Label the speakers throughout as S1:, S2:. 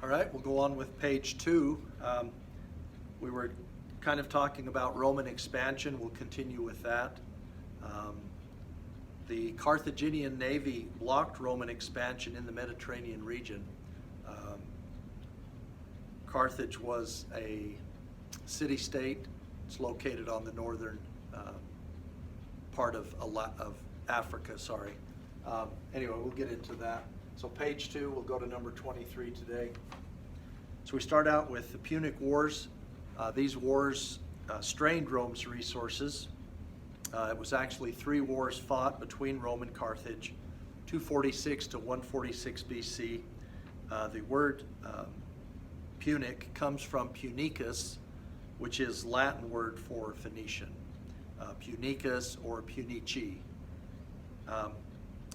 S1: All right, we'll go on with page 2. We were kind of talking about Roman expansion. We'll continue with that. The Carthaginian navy blocked Roman expansion in the Mediterranean region. Carthage was a city-state. It's located on the northern part of Africa, sorry. Anyway, we'll get into that. So page 2, we'll go to number 23 today. So we start out with the Punic Wars. These wars strained Rome's resources. It was actually 3 wars fought between Rome and Carthage, 246 to 146 BC. The word Punic comes from Punicus, which is Latin word for Phoenician. Punicus or Punici.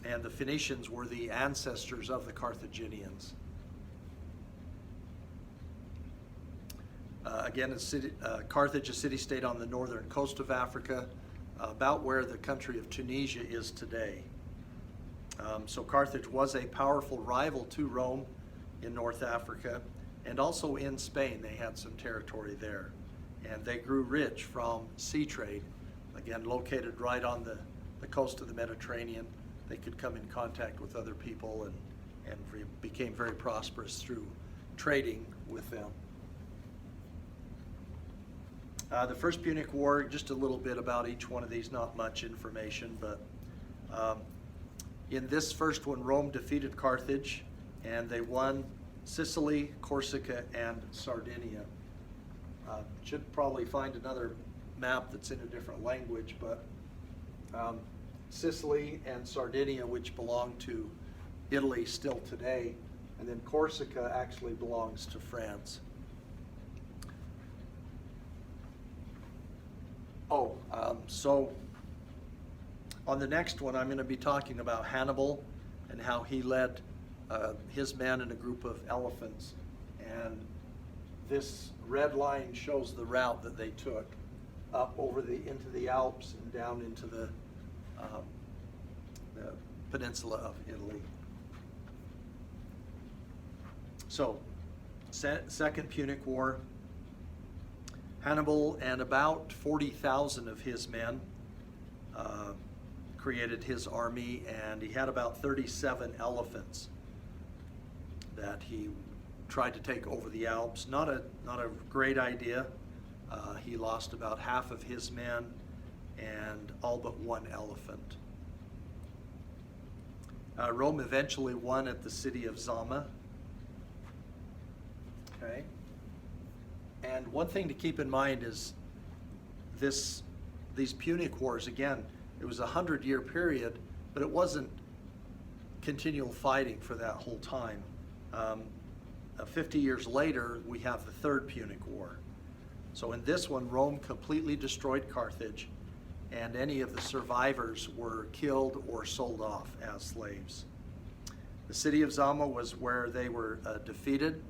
S1: And the Phoenicians were the ancestors of the Carthaginians. Again, Carthage, a city-state on the northern coast of Africa, about where the country of Tunisia is today. So Carthage was a powerful rival to Rome in North Africa, and also in Spain. They had some territory there. And they grew rich from sea trade, again, located right on the coast of the Mediterranean. They could come in contact with other people and became very prosperous through trading with them. The First Punic War, just a little bit about each one of these, not much information, but in this first one, Rome defeated Carthage, and they won Sicily, Corsica, and Sardinia. Should probably find another map that's in a different language, but Sicily and Sardinia, which belong to Italy still today, and then Corsica actually belongs to France. So on the next one, I'm going to be talking about Hannibal and how he led his men in a group of elephants. And this red line shows the route that they took up over into the Alps and down into the peninsula of Italy. So, Second Punic War. Hannibal and about 40,000 of his men created his army, and he had about 37 elephants that he tried to take over the Alps. Not a great idea. He lost about half of his men and all but 1 elephant. Rome eventually won at the city of Zama. Okay. And one thing to keep in mind is these Punic Wars, again, it was a 100-year period, but it wasn't continual fighting for that whole time. 50 years later, we have the Third Punic War. So in this one, Rome completely destroyed Carthage, and any of the survivors were killed or sold off as slaves. The city of Zama was where they were defeated.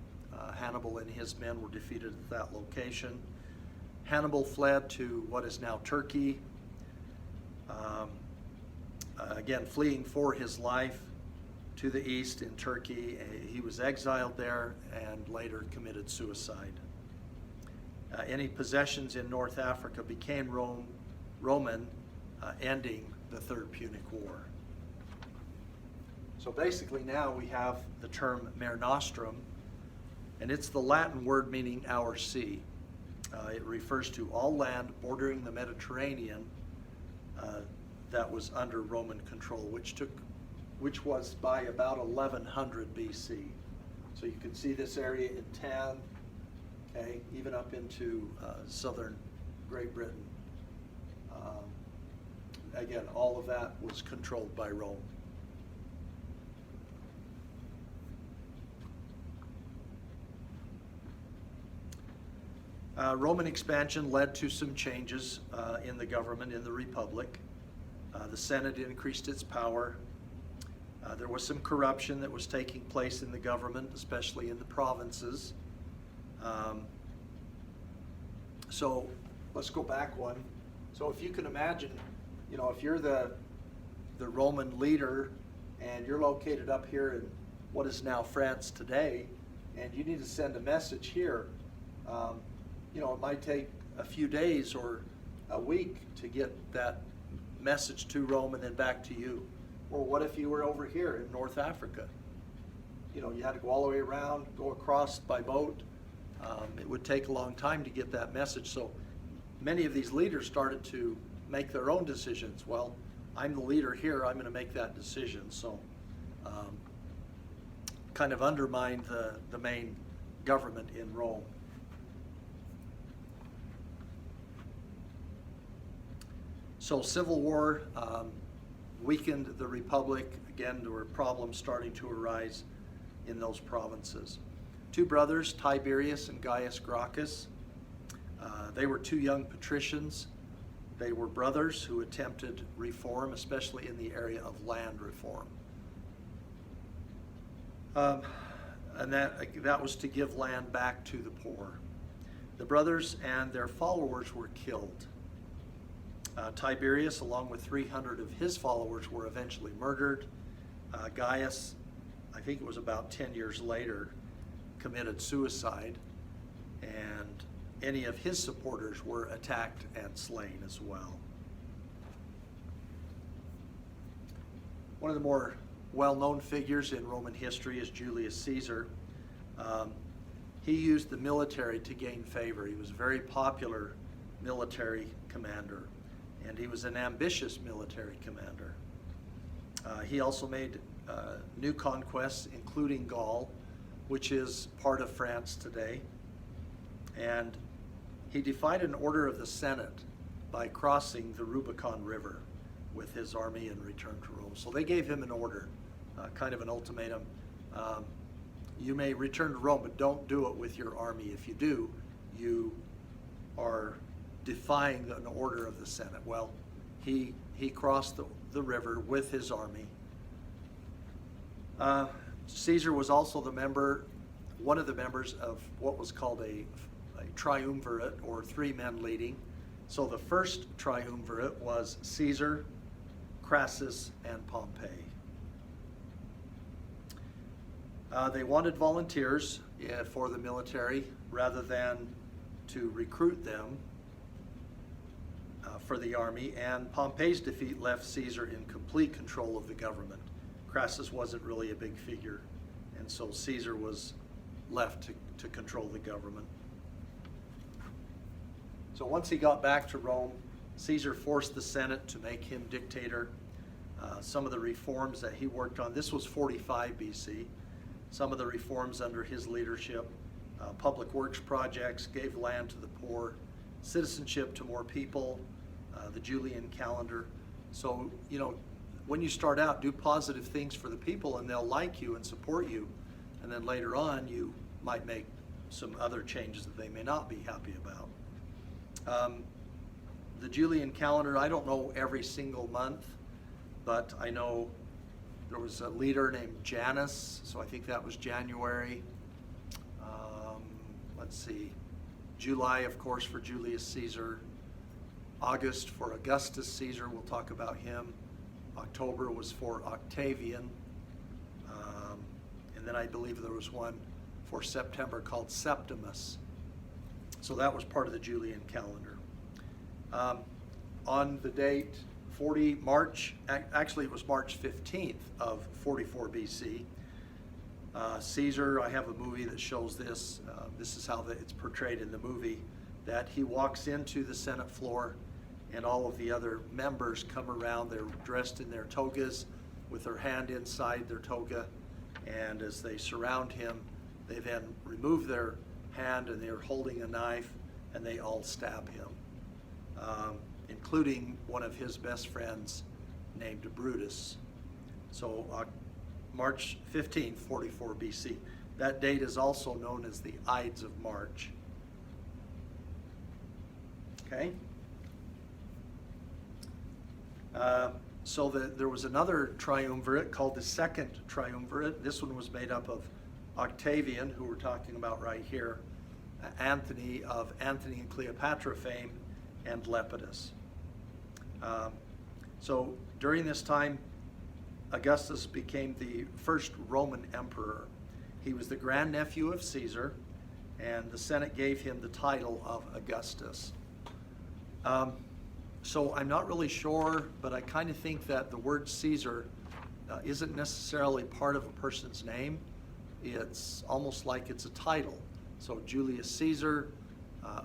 S1: Hannibal and his men were defeated at that location. Hannibal fled to what is now Turkey, again fleeing for his life to the east in Turkey. He was exiled there and later committed suicide. Any possessions in North Africa became Roman, ending the Third Punic War. So basically now we have the term Mare Nostrum, and it's the Latin word meaning our sea. It refers to all land bordering the Mediterranean that was under Roman control, which was by about 1100 BC. So you can see this area in tan, okay, even up into southern Great Britain. Again, all of that was controlled by Rome. Roman expansion led to some changes in the government, in the Republic. The Senate increased its power. There was some corruption that was taking place in the government, especially in the provinces. So let's go back one. So if you can imagine, if you're the Roman leader and you're located up here in what is now France today, and you need to send a message here, you know, it might take a few days or a week to get that message to Rome and then back to you. Or what if you were over here in North Africa? You know, you had to go all the way around, go across by boat. It would take a long time to get that message. So many of these leaders started to make their own decisions. Well, I'm the leader here, I'm going to make that decision. So kind of undermined the main government in Rome. So civil war weakened the republic. Again, there were problems starting to arise in those provinces. Two brothers, Tiberius and Gaius Gracchus, they were two young patricians. They were brothers who attempted reform, especially in the area of land reform. And that was to give land back to the poor. The brothers and their followers were killed. Tiberius, along with 300 of his followers, were eventually murdered. Gaius, I think it was about 10 years later, committed suicide, and any of his supporters were attacked and slain as well. One of the more well-known figures in Roman history is Julius Caesar. He used the military to gain favor. He was a very popular military commander, and he was an ambitious military commander. He also made new conquests, including Gaul, which is part of France today. And he defied an order of the Senate by crossing the Rubicon River with his army and returned to Rome. So they gave him an order, kind of an ultimatum. You may return to Rome, but don't do it with your army. If you do, you are defying an order of the Senate. Well, he crossed the river with his army. Caesar was also one of the members of what was called a triumvirate, or three men leading. So the first triumvirate was Caesar, Crassus, and Pompey. They wanted volunteers for the military rather than to recruit them for the army, and Pompey's defeat left Caesar in complete control of the government. Crassus wasn't really a big figure, and so Caesar was left to control the government. So once he got back to Rome, Caesar forced the Senate to make him dictator. Some of the reforms that he worked on, this was 45 BC, some of the reforms under his leadership, public works projects, gave land to the poor, citizenship to more people, the Julian calendar. So, you know, when you start out, do positive things for the people and they'll like you and support you. And then later on, you might make some other changes that they may not be happy about. The Julian calendar, I don't know every single month, but I know there was a leader named Janus, so I think that was January. Let's see, July, of course, for Julius Caesar. August for Augustus Caesar, we'll talk about him. October was for Octavian. And then I believe there was one for September called Septimus. So that was part of the Julian calendar. On the date March, actually it was March 15th of 44 BC, Caesar, I have a movie that shows this. This is how it's portrayed in the movie, that he walks into the Senate floor and all of the other members come around. They're dressed in their togas with their hand inside their toga, and as they surround him, they then remove their hand and they're holding a knife and they all stab him, including one of his best friends named Brutus. So March 15, 44 BC. That date is also known as the Ides of March. Okay? So there was another triumvirate called the Second Triumvirate. This one was made up of Octavian, who we're talking about right here, Anthony of Anthony and Cleopatra fame, and Lepidus. So during this time, Augustus became the first Roman emperor. He was the grandnephew of Caesar, and the Senate gave him the title of Augustus. So I'm not really sure, but I kind of think that the word Caesar isn't necessarily part of a person's name. It's almost like it's a title. So Julius Caesar,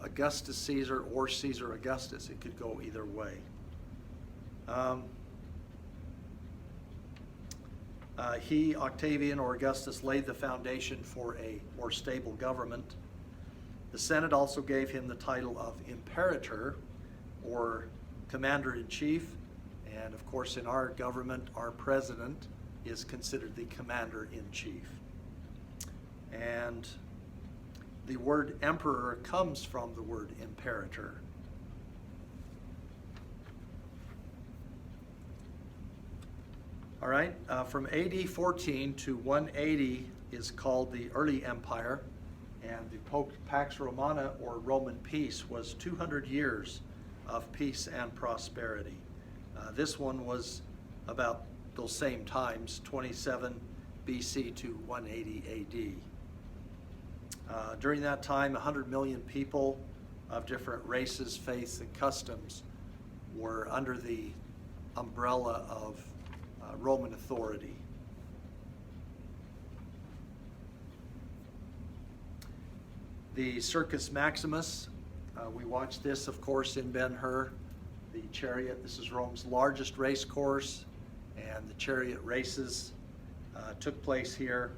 S1: Augustus Caesar, or Caesar Augustus. It could go either way. He, Octavian or Augustus, laid the foundation for a more stable government. The Senate also gave him the title of Imperator, or Commander-in-Chief, and of course in our government, our president is considered the Commander-in-Chief. And the word emperor comes from the word imperator. All right, from AD 14 to 180 is called the Early Empire, and the Pax Romana, or Roman peace, was 200 years of peace and prosperity. This one was about those same times, 27 BC to 180 AD. During that time, 100 million people of different races, faiths, and customs were under the umbrella of Roman authority. The Circus Maximus, we watched this, of course, in Ben-Hur, the chariot. This is Rome's largest race course, and the chariot races took place here.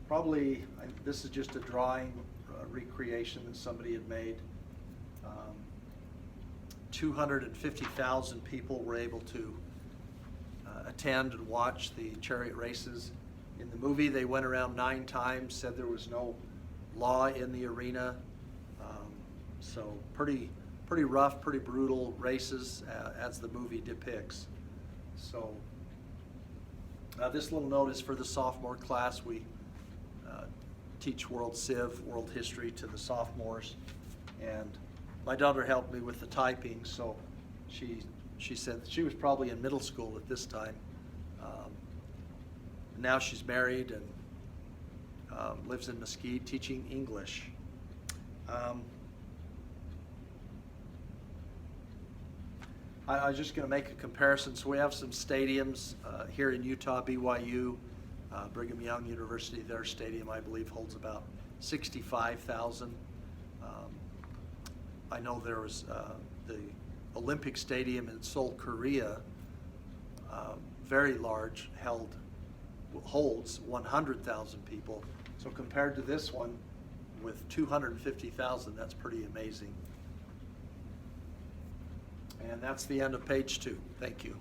S1: Probably, this is just a drawing recreation that somebody had made. 250,000 people were able to attend and watch the chariot races. In the movie, they went around 9 times, said there was no law in the arena. So pretty rough, pretty brutal races as the movie depicts. So this little note is for the sophomore class. We teach World Civ, World History to the sophomores, and my daughter helped me with the typing, so she said she was probably in middle school at this time. Now she's married and lives in Mesquite teaching English. I was just going to make a comparison. So we have some stadiums here in Utah, BYU, Brigham Young University, their stadium, I believe, holds about 65,000. I know there was the Olympic Stadium in Seoul, Korea, very large, holds 100,000 people. So compared to this one with 250,000, that's pretty amazing. And that's the end of page 2. Thank you.